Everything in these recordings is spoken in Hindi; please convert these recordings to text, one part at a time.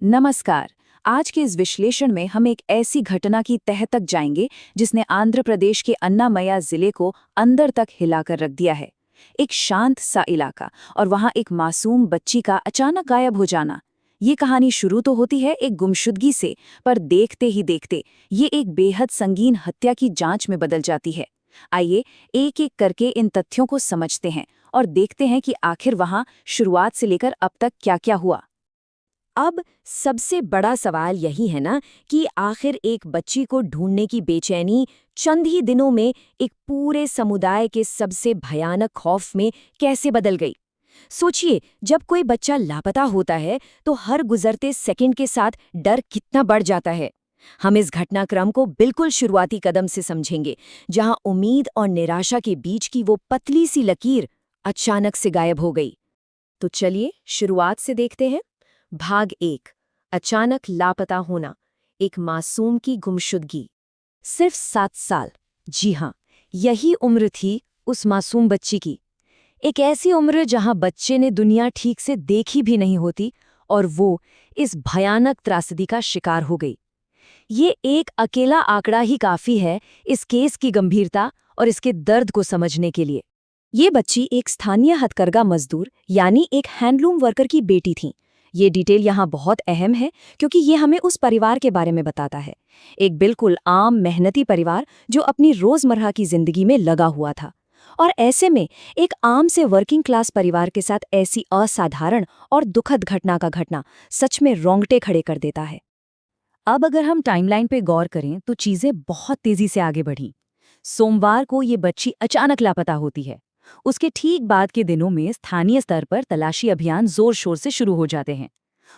नमस्कार। आज के इस विश्लेषण में हम एक ऐसी घटना की तह तक जाएंगे जिसने आंध्र प्रदेश के अन्नामय्या जिले को अंदर तक हिलाकर रख दिया है। एक शांत सा इलाका और वहां एक मासूम बच्ची का अचानक गायब हो जाना। ये कहानी शुरू तो होती है एक गुमशुदगी से, पर देखते ही देखते ये एक बेहद संगीन हत्या की जांच में बदल जाती है। आइए एक एक करके इन तथ्यों को समझते हैं और देखते हैं कि आखिर वहां शुरुआत से लेकर अब तक क्या-क्या हुआ। अब सबसे बड़ा सवाल यही है ना कि आखिर एक बच्ची को ढूंढने की बेचैनी चंद ही दिनों में एक पूरे समुदाय के सबसे भयानक खौफ में कैसे बदल गई। सोचिए, जब कोई बच्चा लापता होता है तो हर गुजरते सेकंड के साथ डर कितना बढ़ जाता है। हम इस घटनाक्रम को बिल्कुल शुरुआती कदम से समझेंगे, जहां उम्मीद और निराशा के बीच की वो पतली सी लकीर अचानक से गायब हो गई। तो चलिए शुरुआत से देखते हैं। भाग 1। अचानक लापता होना, एक मासूम की गुमशुदगी। सिर्फ 7 साल। जी हाँ, यही उम्र थी उस मासूम बच्ची की। एक ऐसी उम्र जहां बच्चे ने दुनिया ठीक से देखी भी नहीं होती और वो इस भयानक त्रासदी का शिकार हो गई। ये एक अकेला आंकड़ा ही काफी है इस केस की गंभीरता और इसके दर्द को समझने के लिए। ये बच्ची एक स्थानीय हथकरघा मजदूर यानी एक हैंडलूम वर्कर की बेटी थी। ये डिटेल यहाँ बहुत अहम है क्योंकि ये हमें उस परिवार के बारे में बताता है। एक बिल्कुल आम मेहनती परिवार जो अपनी रोजमर्रा की जिंदगी में लगा हुआ था। और ऐसे में एक आम से वर्किंग क्लास परिवार के साथ ऐसी असाधारण और दुखद घटना का घटना सच में रोंगटे खड़े कर देता है। अब अगर हम टाइमलाइन पे गौर करें तो चीजें बहुत तेजी से आगे बढ़ीं। सोमवार को ये बच्ची अचानक लापता होती है। उसके ठीक बाद के दिनों में स्थानीय स्तर पर तलाशी अभियान जोर शोर से शुरू हो जाते हैं।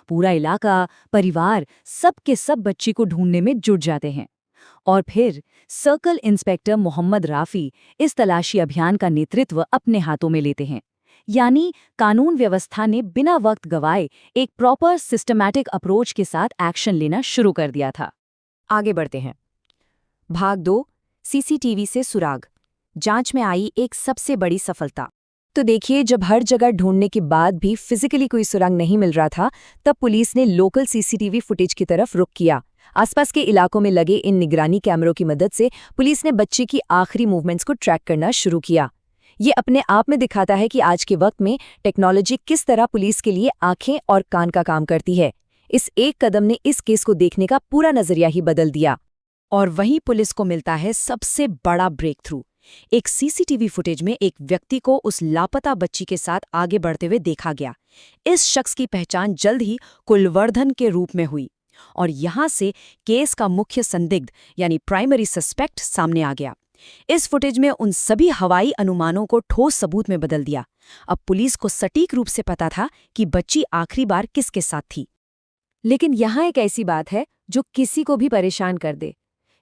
पूरा इलाका, परिवार, सब के सब बच्ची को ढूंढने में जुट जाते हैं। और फिर सर्कल इंस्पेक्टर मोहम्मद राफी इस तलाशी अभियान का नेतृत्व अपने हाथों में लेते हैं। यानी कानून व्यवस्था ने बिना वक्त गवाए एक प्रॉपर सिस्टमैटिक अप्रोच के साथ एक्शन लेना शुरू कर दिया था। आगे बढ़ते हैं। भाग 2। सीसीटीवी से सुराग। जांच में आई एक सबसे बड़ी सफलता। तो देखिए, जब हर जगह ढूंढने के बाद भी फिजिकली कोई सुराग नहीं मिल रहा था, तब पुलिस ने लोकल सीसीटीवी फुटेज की तरफ रुख किया। आसपास के इलाकों में लगे इन निगरानी कैमरों की मदद से पुलिस ने बच्चे की आखिरी मूवमेंट्स को ट्रैक करना शुरू किया। ये अपने आप में दिखाता है कि आज के वक्त में टेक्नोलॉजी किस तरह पुलिस के लिए आंखें और कान का काम करती है। इस एक कदम ने इस केस को देखने का पूरा नजरिया ही बदल दिया। और वहीं पुलिस को मिलता है सबसे बड़ा ब्रेक थ्रू। एक सीसीटीवी फुटेज में एक व्यक्ति को उस लापता बच्ची के साथ आगे बढ़ते हुए देखा गया। इस शख्स की पहचान जल्द ही कुलवर्धन के रूप में हुई और यहां से केस का मुख्य संदिग्ध यानी प्राइमरी सस्पेक्ट सामने आ गया। इस फुटेज में उन सभी हवाई अनुमानों को ठोस सबूत में बदल दिया। अब पुलिस को सटीक रूप से पता था कि बच्ची आखिरी बार किसके साथ थी। लेकिन यहाँ एक ऐसी बात है जो किसी को भी परेशान कर दे।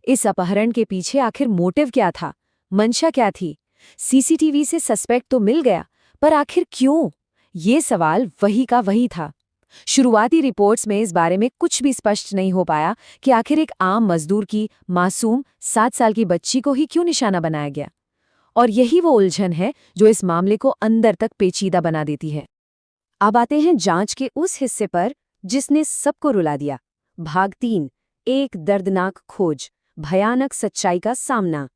इस अपहरण के पीछे आखिर मोटिव क्या था, मंशा क्या थी? सीसीटीवी से सस्पेक्ट तो मिल गया, पर आखिर क्यों? ये सवाल वही का वही था। शुरुआती रिपोर्ट्स में इस बारे में कुछ भी स्पष्ट नहीं हो पाया कि आखिर एक आम मजदूर की मासूम 7 साल की बच्ची को ही क्यों निशाना बनाया गया। और यही वो उलझन है जो इस मामले को अंदर तक पेचीदा बना देती है। अब आते हैं जांच के उस हिस्से पर जिसने सबको रुला दिया। भाग 3। एक दर्दनाक खोज, भयानक सच्चाई का सामना।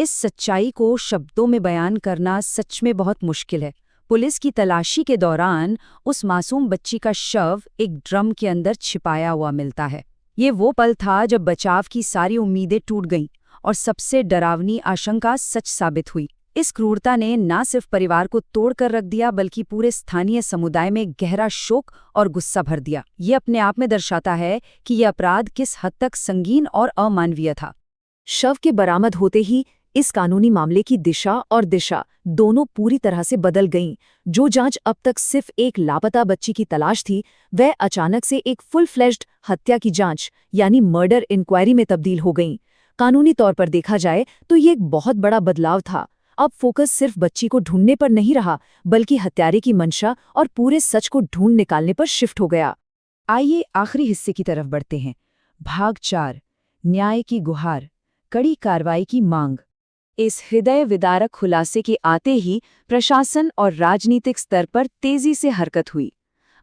इस सच्चाई को शब्दों में बयान करना सच में बहुत मुश्किल है। पुलिस की तलाशी के दौरान उस मासूम बच्ची का शव एक ड्रम के अंदर छिपाया हुआ मिलता है। ये वो पल था जब बचाव की सारी उम्मीदें टूट गईं और सबसे डरावनी आशंका सच साबित हुई। इस क्रूरता ने न सिर्फ परिवार को तोड़कर रख दिया बल्कि पूरे स्थानीय समुदाय में गहरा शोक और गुस्सा भर दिया। ये अपने आप में दर्शाता है कि यह अपराध किस हद तक संगीन और अमानवीय था। शव के बरामद होते ही इस कानूनी मामले की दिशा और दिशा दोनों पूरी तरह से बदल गईं। जो जांच अब तक सिर्फ एक लापता बच्ची की तलाश थी, वह अचानक से एक फुल फ्लेज्ड हत्या की जांच यानी मर्डर इंक्वायरी में तब्दील हो गईं। कानूनी तौर पर देखा जाए तो ये एक बहुत बड़ा बदलाव था। अब फोकस सिर्फ बच्ची को ढूंढने पर नहीं रहा, बल्कि हत्यारे की मंशा और पूरे सच को ढूंढ निकालने पर शिफ्ट हो गया। आइए आखिरी हिस्से की तरफ बढ़ते हैं। भाग 4। न्याय की गुहार, कड़ी कार्रवाई की मांग। इस हृदय विदारक खुलासे के आते ही प्रशासन और राजनीतिक स्तर पर तेजी से हरकत हुई।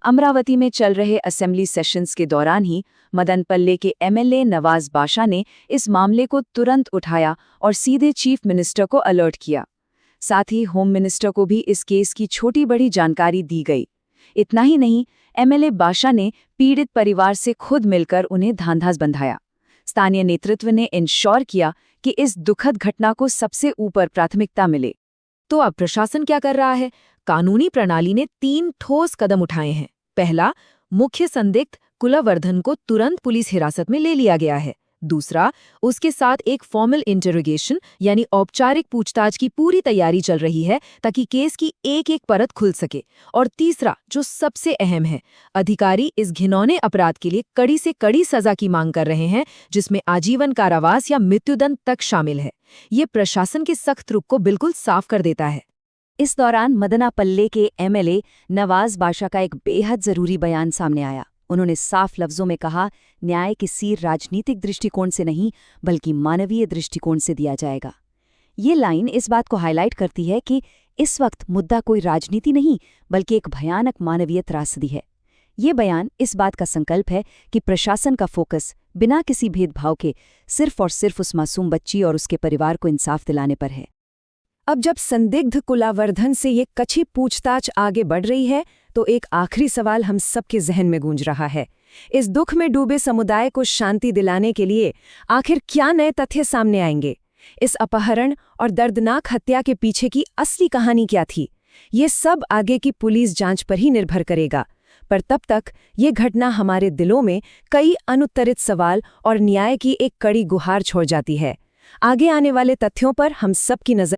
अमरावती में चल रहे असेंबली सेशंस के दौरान ही मदनपल्ले के एमएलए नवाज बाशा ने इस मामले को तुरंत उठाया और सीधे चीफ मिनिस्टर को अलर्ट किया। साथ ही होम मिनिस्टर को भी इस केस की छोटी बड़ी जानकारी दी गई। इतना ही नहीं, एमएलए बाशा ने पीड़ित परिवार से खुद मिलकर उन्हें धांधास बंधाया। स्थानीय नेतृत्व ने इंश्योर किया कि इस दुखद घटना को सबसे ऊपर प्राथमिकता मिले। तो अब प्रशासन क्या कर रहा है? कानूनी प्रणाली ने 3 ठोस कदम उठाए हैं। पहला, मुख्य संदिग्ध कुलवर्धन को तुरंत पुलिस हिरासत में ले लिया गया है। दूसरा, उसके साथ एक फॉर्मल इंटरोगेशन यानी औपचारिक पूछताछ की पूरी तैयारी चल रही है ताकि केस की एक-एक परत खुल सके। और तीसरा, जो सबसे अहम है, अधिकारी इस घिनौने अपराध के लिए कड़ी से कड़ी सजा की मांग कर रहे हैं, जिसमें आजीवन कारावास या मृत्युदंड तक शामिल है। ये प्रशासन के सख्त रुख को बिल्कुल साफ कर देता है। इस दौरान मदनापल्ले के एमएलए नवाज बाशा का एक बेहद जरूरी बयान सामने आया। उन्होंने साफ लफ्जों में कहा, न्याय किसी राजनीतिक दृष्टिकोण से नहीं बल्कि मानवीय दृष्टिकोण से दिया जाएगा। ये लाइन इस बात को हाईलाइट करती है कि इस वक्त मुद्दा कोई राजनीति नहीं बल्कि एक भयानक मानवीय त्रासदी है। ये बयान इस बात का संकल्प है कि प्रशासन का फोकस बिना किसी भेदभाव के सिर्फ और सिर्फ उस मासूम बच्ची और उसके परिवार को इंसाफ दिलाने पर है। अब जब संदिग्ध कुलवर्धन से ये कच्ची पूछताछ आगे बढ़ रही है, तो एक आखिरी सवाल हम सबके जहन में गूंज रहा है। इस दुख में डूबे समुदाय को शांति दिलाने के लिए आखिर क्या नए तथ्य सामने आएंगे? इस अपहरण और दर्दनाक हत्या के पीछे की असली कहानी क्या थी? ये सब आगे की पुलिस जांच पर ही निर्भर करेगा। पर तब तक ये घटना हमारे दिलों में कई अनुत्तरित सवाल और न्याय की एक कड़ी गुहार छोड़ जाती है। आगे आने वाले तथ्यों पर हम सबकी नजर